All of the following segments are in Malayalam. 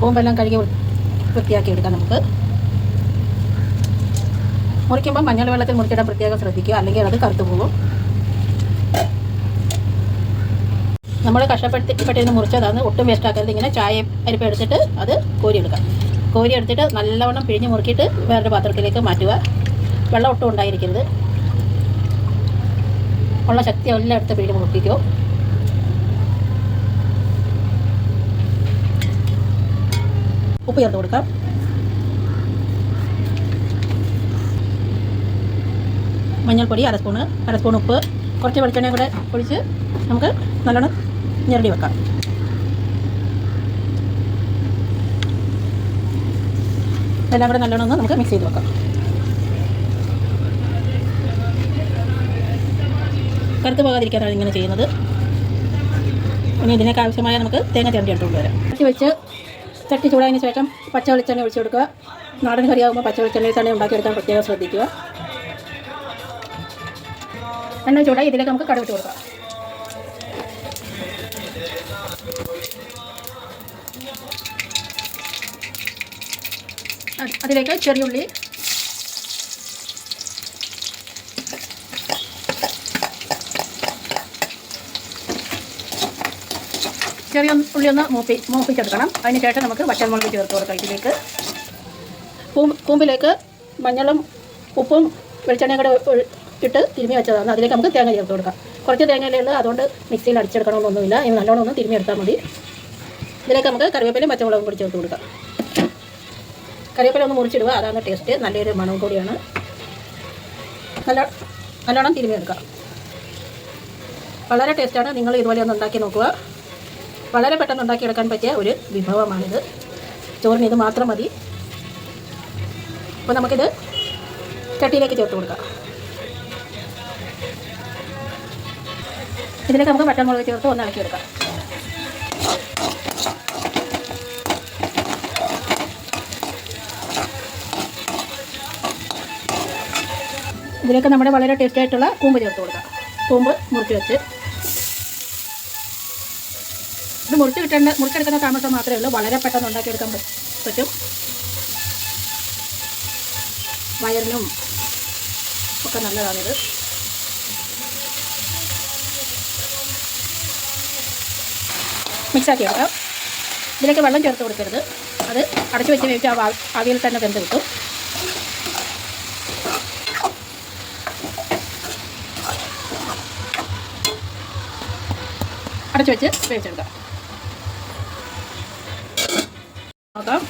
കൂമ്പെല്ലാം കഴുകി വൃത്തിയാക്കി എടുക്കാം. നമുക്ക് മുറിക്കുമ്പോൾ മഞ്ഞൾ വെള്ളത്തിൽ മുറിച്ചിടാൻ പ്രത്യേകം ശ്രദ്ധിക്കുക, അല്ലെങ്കിൽ അത് കറുത്തു പോകും. നമ്മൾ കഷ്ടപ്പെട്ടിരുന്ന് മുറിച്ചതാണ്, ഒട്ടും വേസ്റ്റാക്കരുത്. ഇങ്ങനെ ചായ അരിപ്പ് എടുത്തിട്ട് അത് കോരിയെടുക്കാം. കോരി എടുത്തിട്ട് നല്ലവണ്ണം പിഴിഞ്ഞ് മുറുക്കിയിട്ട് വേറൊരു പാത്രത്തിലേക്ക് മാറ്റുക. വെള്ളം ഒട്ടും ഉണ്ടായിരിക്കരുത്. ഉള്ള ശക്തി എല്ലാം എടുത്ത് പിഴിഞ്ഞ് മുറുക്കിക്കോ. ഉപ്പ് ചേർത്ത് കൊടുക്കാം. മഞ്ഞൾപ്പൊടി അര സ്പൂൺ ഉപ്പ്, കുറച്ച് വെളിച്ചെണ്ണയും കൂടെ ഒഴിച്ച് നമുക്ക് നല്ലോണം ഞെരടി വെക്കാം. എല്ലാം കൂടെ നല്ലോണം ഒന്ന് നമുക്ക് മിക്സ് ചെയ്ത് വെക്കാം. കറുത്ത് പോകാതിരിക്കാനാണ് ഇങ്ങനെ ചെയ്യുന്നത്. ഇനി ഇതിനൊക്കെ ആവശ്യമായ നമുക്ക് തേങ്ങ ചിരണ്ടി എടുത്തുകൊണ്ട് വരാം. വെച്ച് ചട്ടി ചൂടായതിന് ശേഷം പച്ച വെളിച്ചെണ്ണ ഒഴിച്ച് കൊടുക്കുക. നാടൻ കറിയാകുമ്പോൾ പച്ച വെളിച്ചെണ്ണയിൽ തന്നെ ഉണ്ടാക്കിയെടുക്കാൻ പ്രത്യേകം ശ്രദ്ധിക്കുക. എണ്ണ ചൂടായി ഇതിലേക്ക് നമുക്ക് കടുക് ഇട്ട് കൊടുക്കാം. അതിലേക്ക് ചെറിയുള്ളി, ചെറിയ ഉള്ളി ഒന്ന് മൂപ്പിച്ചെടുക്കണം. അതിന് ശേഷം നമുക്ക് വറ്റൽമുളക് ചേർത്ത് കൊടുക്കാം. ഇതിലേക്ക് കൂമ്പിലേക്ക് മഞ്ഞളും ഉപ്പും വെളിച്ചെണ്ണയും കൂടെ ഇട്ട് തിരുമ്മി വെച്ചതാണ്. അതിലേക്ക് നമുക്ക് തേങ്ങ ചേർത്ത് കൊടുക്കാം. കുറച്ച് തേങ്ങയിലേ ഉള്ളൂ, അതുകൊണ്ട് മിക്സിയിൽ അടിച്ചെടുക്കണമെന്നൊന്നുമില്ല. ഇനി നല്ലോണം ഒന്ന് തിരുമ്മി എടുത്താൽ മതി. ഇതിലേക്ക് നമുക്ക് കറിവേപ്പിലയും പച്ചമുളകും കൂടി ചേർത്ത് കൊടുക്കാം. കറിവേപ്പില ഒന്ന് മുറിച്ചിടുക, അതാണ് ടേസ്റ്റ്. നല്ലൊരു മണവും കൂടിയാണ്. നല്ലോണം തിരുമ്മി എടുക്കാം. വളരെ ടേസ്റ്റാണ്. നിങ്ങൾ ഇതുപോലെ ഒന്ന് ഉണ്ടാക്കി നോക്കുക. വളരെ പെട്ടെന്ന് ഉണ്ടാക്കിയെടുക്കാൻ പറ്റിയ ഒരു വിഭവമാണിത്. ചോറിന് ഇത് മാത്രം മതി. അപ്പോൾ നമുക്കിത് ചട്ടിയിലേക്ക് ചേർത്ത് കൊടുക്കാം. ഇതിലേക്ക് നമുക്ക് പച്ചമുളക് ചേർത്ത് ഒന്ന് ഇളക്കിയെടുക്കാം. ഇതിലേക്ക് നമ്മുടെ വളരെ ടേസ്റ്റി ആയിട്ടുള്ള കൂമ്പ് ചേർത്ത് കൊടുക്കാം. കൂമ്പ് മുറിച്ച് വെച്ച് ഇത് മുറിച്ചെടുക്കുന്ന താമസം മാത്രമേ ഉള്ളൂ. വളരെ പെട്ടെന്ന് ഉണ്ടാക്കിയെടുക്കാൻ പറ്റും. വയറിനും ഒക്കെ നല്ലതാണിത്. മിക്സാക്കി എടുക്കാം. ഇതിലേക്ക് വെള്ളം ചേർത്ത് കൊടുക്കരുത്. അത് അടച്ചു വെച്ച് വേവിച്ച് ആ ആവിയിൽ തന്നെ വെന്ത് കിട്ടും. അടച്ചു വെച്ച് വേവിച്ചെടുക്കാം. നോക്കാം.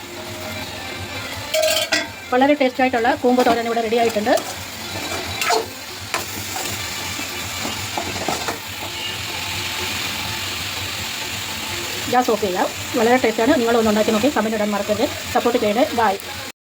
വളരെ ടേസ്റ്റായിട്ടുള്ള കൂമ്പ് തോരൻ ഇവിടെ റെഡി ആയിട്ടുണ്ട്. ഗ്യാസ് ഓഫ് ചെയ്യാം. വളരെ ടേസ്റ്റാണ്. നിങ്ങളൊന്ന് ഉണ്ടാക്കി നോക്കി കമൻറ്റ് ഇടാൻ മറക്കരുത്. സപ്പോർട്ട് ചെയ്യണേ. ബൈ.